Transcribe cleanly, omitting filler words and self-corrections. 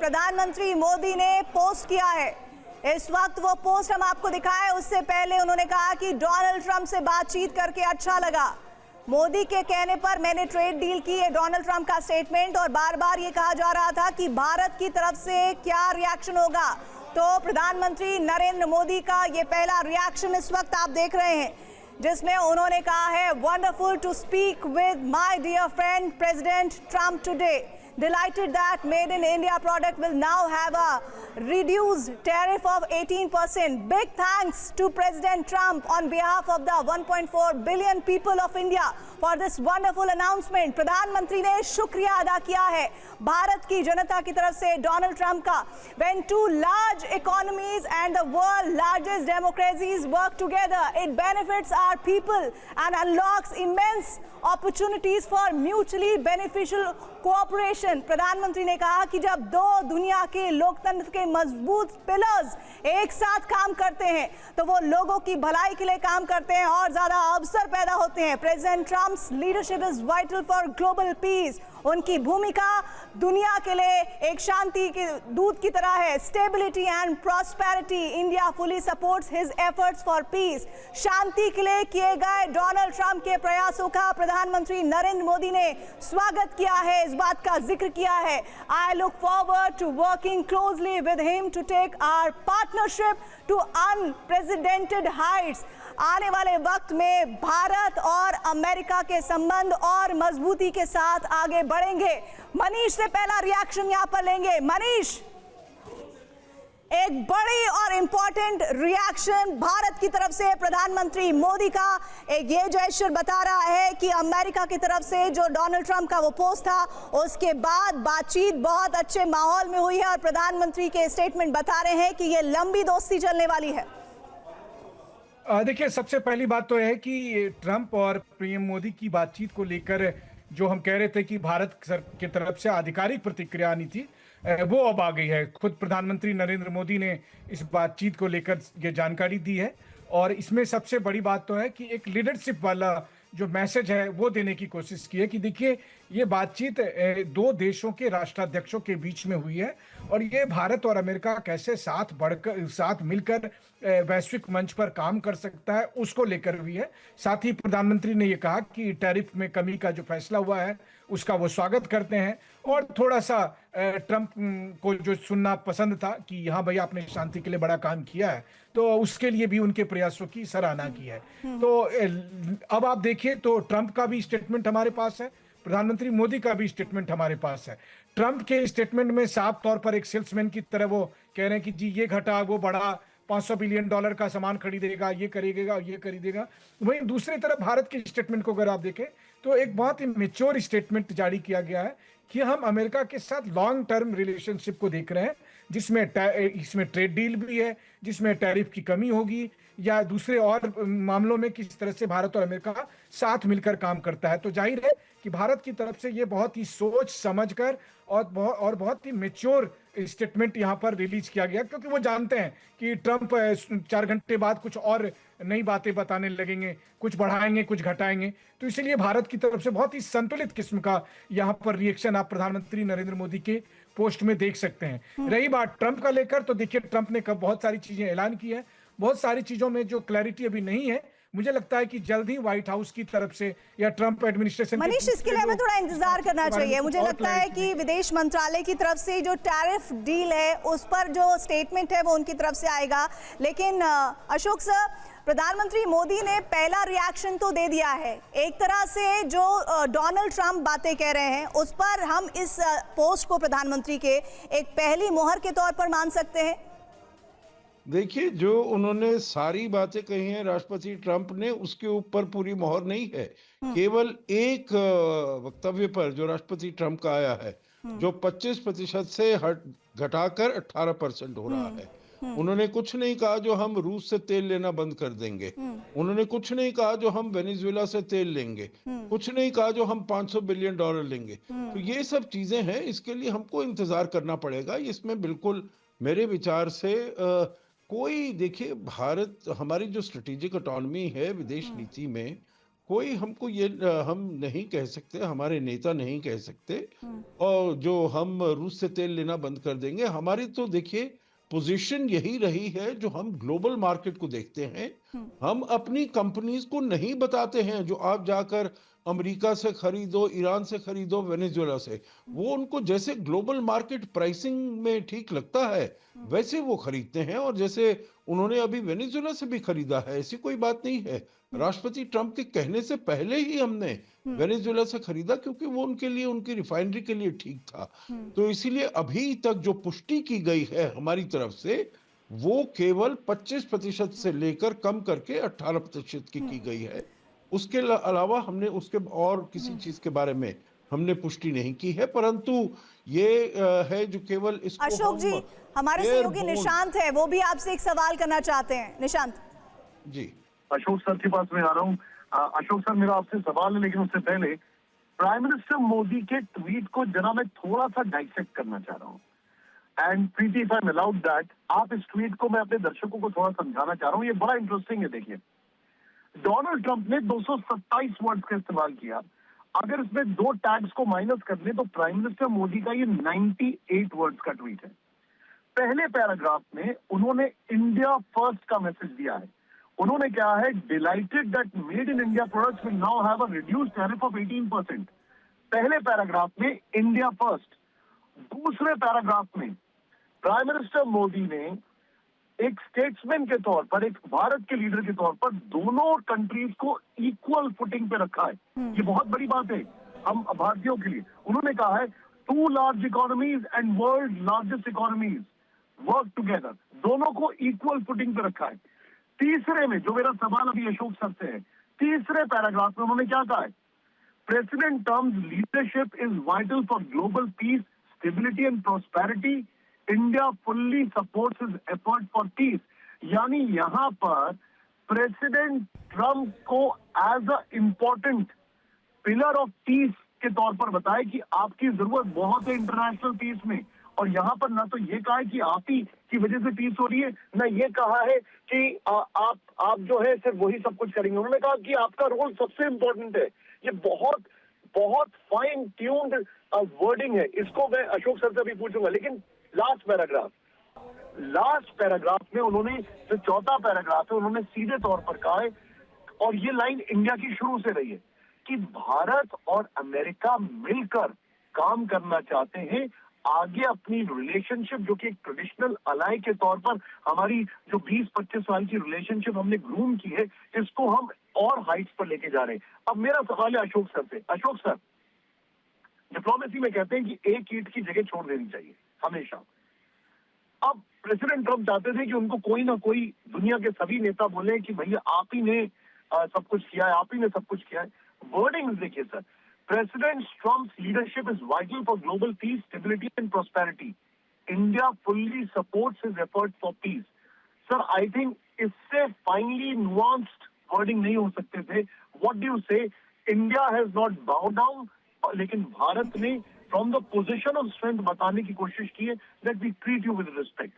प्रधानमंत्री मोदी ने पोस्ट किया है। इस वक्त वो पोस्ट हम आपको दिखाएं, उससे पहले उन्होंने कहा कि डोनाल्ड ट्रंप से बातचीत करके अच्छा लगा। मोदी के कहने पर मैंने ट्रेड डील की, है डोनाल्ड ट्रंप का स्टेटमेंट। और बार बार ये कहा जा रहा था कि भारत की तरफ से क्या रिएक्शन होगा, तो प्रधानमंत्री नरेंद्र मोदी का ये पहला रिएक्शन इस वक्त आप देख रहे हैं, जिसमें उन्होंने कहा है, wonderful to speak with my dear friend president Trump today. Delighted that made in India product will now have a reduced tariff of 18%. Big thanks to President Trump on behalf of the 1.4 billion people of India for this wonderful announcement. प्रधानमंत्री ने शुक्रिया अदा किया है भारत की जनता की तरफ से डोनाल्ड ट्रंप का। When two large economies and the world's largest democracies work together, it benefits our people and unlocks immense opportunities for mutually beneficial cooperation. प्रधानमंत्री ने कहा कि जब दो दुनिया के लोकतंत्र के मजबूत पिलर्स एक साथ काम करते हैं तो वो लोगों की भलाई के लिए काम करते हैं और ज्यादा अवसर पैदा होते हैं। President Trump's leadership is vital for global piece. उनकी भूमिका दुनिया के लिए एक शांति के दूत की तरह है। Stability and prosperity, India fully supports his efforts for peace. शांति के लिए किए गए डोनाल्ड ट्रंप के प्रयासों का प्रधानमंत्री नरेंद्र मोदी ने स्वागत किया है, इस बात का जिक्र किया है। I look forward to working closely with him to take our partnership to unprecedented heights. आने वाले वक्त में भारत और अमेरिका के संबंध और मजबूती के साथ आगे बढ़ेंगे। मनीष से पहला रिएक्शन यहां पर लेंगे। मनीष, एक बड़ी और इंपॉर्टेंट रिएक्शन भारत की तरफ से प्रधानमंत्री मोदी का एक ये जेस्चर बता रहा है कि अमेरिका की तरफ से जो डोनाल्ड ट्रंप का वो पोस्ट था, उसके बाद बातचीत बहुत अच्छे माहौल में हुई है और प्रधानमंत्री के स्टेटमेंट बता रहे हैं कि ये लंबी दोस्ती चलने वाली है। देखिए, सबसे पहली बात तो है कि ट्रंप और पीएम मोदी की बातचीत को लेकर जो हम कह रहे थे कि भारत की तरफ से आधिकारिक प्रतिक्रिया आनी थी, वो अब आ गई है। खुद प्रधानमंत्री नरेंद्र मोदी ने इस बातचीत को लेकर ये जानकारी दी है और इसमें सबसे बड़ी बात तो है कि एक लीडरशिप वाला जो मैसेज है वो देने की कोशिश की है कि देखिए, ये बातचीत दो देशों के राष्ट्राध्यक्षों के बीच में हुई है और ये भारत और अमेरिका कैसे साथ मिलकर वैश्विक मंच पर काम कर सकता है, उसको लेकर हुई है। साथ ही प्रधानमंत्री ने ये कहा कि टैरिफ में कमी का जो फैसला हुआ है उसका वो स्वागत करते हैं और थोड़ा सा ट्रंप को जो सुनना पसंद था कि हाँ भैया, आपने शांति के लिए बड़ा काम किया है, तो उसके लिए भी उनके प्रयासों की सराहना की है। तो अब आप देखिए तो ट्रंप का भी स्टेटमेंट हमारे पास है, प्रधानमंत्री मोदी का भी स्टेटमेंट हमारे पास है। ट्रंप के स्टेटमेंट में साफ तौर पर एक सेल्समैन की तरह वो कह रहे हैं कि जी ये घटा, वो बढ़ा, $500 बिलियन का सामान खरीदेगा, ये करेगा, ये खरीदेगा। वहीं दूसरी तरफ भारत के स्टेटमेंट को अगर आप देखें तो एक बहुत ही मैच्योर स्टेटमेंट जारी किया गया है कि हम अमेरिका के साथ लॉन्ग टर्म रिलेशनशिप को देख रहे हैं, जिसमें इसमें ट्रेड डील भी है, जिसमें टैरिफ की कमी होगी या दूसरे और मामलों में किस तरह से भारत और अमेरिका साथ मिलकर काम करता है। तो जाहिर है कि भारत की तरफ से ये बहुत ही सोच समझकर और बहुत ही मैच्योर स्टेटमेंट यहाँ पर रिलीज किया गया, क्योंकि वो जानते हैं कि ट्रंप 4 घंटे बाद कुछ और नई बातें बताने लगेंगे, कुछ बढ़ाएंगे, कुछ घटाएंगे। तो इसलिए भारत की तरफ से बहुत ही संतुलित किस्म का यहाँ पर रिएक्शन आप प्रधानमंत्री नरेंद्र मोदी के पोस्ट में देख सकते हैं। रही बात ट्रंप का लेकर, तो देखिए ट्रंप ने बहुत सारी चीजें ऐलान की है, बहुत सारी चीजों में जो क्लैरिटी अभी नहीं है। मुझे लगता है कि जल्द ही व्हाइट हाउस की तरफ से या ट्रंप एडमिनिस्ट्रेशन, मनीष, इसके लिए हमें थोड़ा इंतजार करना चाहिए। मुझे लगता है कि विदेश मंत्रालय की तरफ से जो टैरिफ डील है उस पर जो स्टेटमेंट है वो उनकी तरफ से आएगा। लेकिन अशोक सर, प्रधानमंत्री मोदी ने पहला रिएक्शन तो दे दिया है। एक तरह से जो डोनाल्ड ट्रंप बातें कह रहे हैं उस पर हम इस पोस्ट को प्रधानमंत्री के एक पहली मोहर के तौर पर मान सकते हैं। देखिए, जो उन्होंने सारी बातें कही हैं राष्ट्रपति ट्रंप ने, उसके ऊपर पूरी मोहर नहीं है। केवल एक वक्तव्य पर जो राष्ट्रपति ट्रंप का आया है, जो 25% से घटाकर 18% हो रहा है। उन्होंने कुछ नहीं कहा जो हम रूस से तेल लेना बंद कर देंगे, उन्होंने कुछ नहीं कहा जो हम वेनेजुएला से तेल लेंगे, कुछ नहीं कहा जो हम $500 बिलियन लेंगे। तो ये सब चीजें हैं, इसके लिए हमको इंतजार करना पड़ेगा। इसमें बिल्कुल मेरे विचार से कोई, देखिए, भारत, हमारी जो स्ट्रेटेजिक ऑटोनॉमी है विदेश नीति में, कोई हमको ये हम नहीं कह सकते, हमारे नेता नहीं कह सकते और जो हम रूस से तेल लेना बंद कर देंगे। हमारी तो देखिए पोजीशन यही रही है, जो हम ग्लोबल मार्केट को देखते हैं, हम अपनी कंपनीज को नहीं बताते हैं जो आप जाकर अमेरिका से खरीदो, ईरान से खरीदो, वेनेजुएला से। वो उनको जैसे ग्लोबल मार्केट प्राइसिंग में ठीक लगता है वैसे वो खरीदते हैं, और जैसे उन्होंने अभी वेनेजुएला से भी खरीदा है, ऐसी कोई बात नहीं है। राष्ट्रपति ट्रंप के कहने से पहले ही हमने वेनेजुएला से खरीदा, क्योंकि वो उनके लिए, उनकी रिफाइनरी के लिए ठीक था। तो इसीलिए अभी तक जो पुष्टि की गई है हमारी तरफ से, वो केवल 25% से लेकर कम करके 18% की गई है। उसके अलावा हमने उसके और किसी चीज के बारे में हमने पुष्टि नहीं की है, परंतु ये है जो केवल इसको अशोक जी, हमारे सहयोगी निशांत है, वो भी आपसे एक सवाल करना चाहते हैं। निशांत जी। अशोक सर के पास में आ रहा हूँ। अशोक सर, मेरा आपसे सवाल है, लेकिन उससे पहले प्राइम मिनिस्टर मोदी के ट्वीट को जरा मैं थोड़ा सा डाइसेक्ट करना चाह रहा हूँ। And Preeti, if I am allowed that, आप इस ट्वीट को, मैं अपने दर्शकों को थोड़ा समझाना चाह रहा हूँ। ये बड़ा इंटरेस्टिंग है। देखिए, डोनाल्ड ट्रंप ने 227 वर्ड्स का इस्तेमाल किया। अगर इसमें 2 टैग्स को माइनस कर ले तो प्राइम मिनिस्टर मोदी का ये 98 वर्ड्स का ट्वीट है। पहले पैराग्राफ में उन्होंने इंडिया फर्स्ट का मैसेज दिया है। उन्होंने कहा है, dilated that made in India products will now have a reduced tariff of 18%। पहले पैराग्राफ में इंडिया फर्स्ट। दूसरे पैराग्राफ में प्राइम मिनिस्टर मोदी ने एक स्टेट्समैन के तौर पर, एक भारत के लीडर के तौर पर, दोनों कंट्रीज को इक्वल फुटिंग पे रखा है। ये बहुत बड़ी बात है हम भारतीयों के लिए। उन्होंने कहा है, 2 large economies and world largest economies work together. दोनों को इक्वल फुटिंग पे रखा है। तीसरे में, जो मेरा सवाल अभी अशोक सर से है, तीसरे पैराग्राफ में उन्होंने क्या कहा है? President terms leadership is vital for global peace, stability and prosperity. India fully supports his effort for peace. यानी यहां पर प्रेसिडेंट ट्रंप को as a important pillar of peace के तौर पर बताया कि आपकी जरूरत बहुत है इंटरनेशनल पीस में। और यहां पर ना तो ये कहा है कि आप ही की वजह से पीस हो रही है, ना ये कहा है कि आप जो है सिर्फ वही सब कुछ करेंगे। उन्होंने कहा कि आपका रोल सबसे इंपॉर्टेंट है। ये बहुत बहुत फाइन ट्यून्ड वर्डिंग है। इसको मैं अशोक सर से भी पूछूंगा। लेकिन लास्ट पैराग्राफ में उन्होंने, जो चौथा पैराग्राफ है, उन्होंने सीधे तौर पर कहा है, और ये लाइन इंडिया की शुरू से रही है, कि भारत और अमेरिका मिलकर काम करना चाहते हैं आगे अपनी रिलेशनशिप, जो कि एक ट्रेडिशनल अलाई के तौर पर हमारी जो 20-25 साल की रिलेशनशिप हमने ग्रूम की है, इसको हम और हाइट्स पर लेके जा रहे हैं। अब मेरा सवाल है अशोक सर से। अशोक सर, डिप्लोमेसी में कहते हैं कि एक ईंट की जगह छोड़ देनी चाहिए हमेशा। अब प्रेसिडेंट ट्रंप चाहते थे कि उनको कोई ना कोई, दुनिया के सभी नेता बोले कि भैया आप ही ने सब कुछ किया है, आप ही ने सब कुछ किया है। वर्डिंग देखिए sir, president Trump's leadership is vital for global peace, stability and prosperity. India fully supports his effort for peace. Sir, I think इससे फाइनली नुआंस्ड वर्डिंग नहीं हो सकते थे। What do you say? India has not bow down, लेकिन भारत ने from the position of strength बताने की कोशिश की है that we treat you with respect.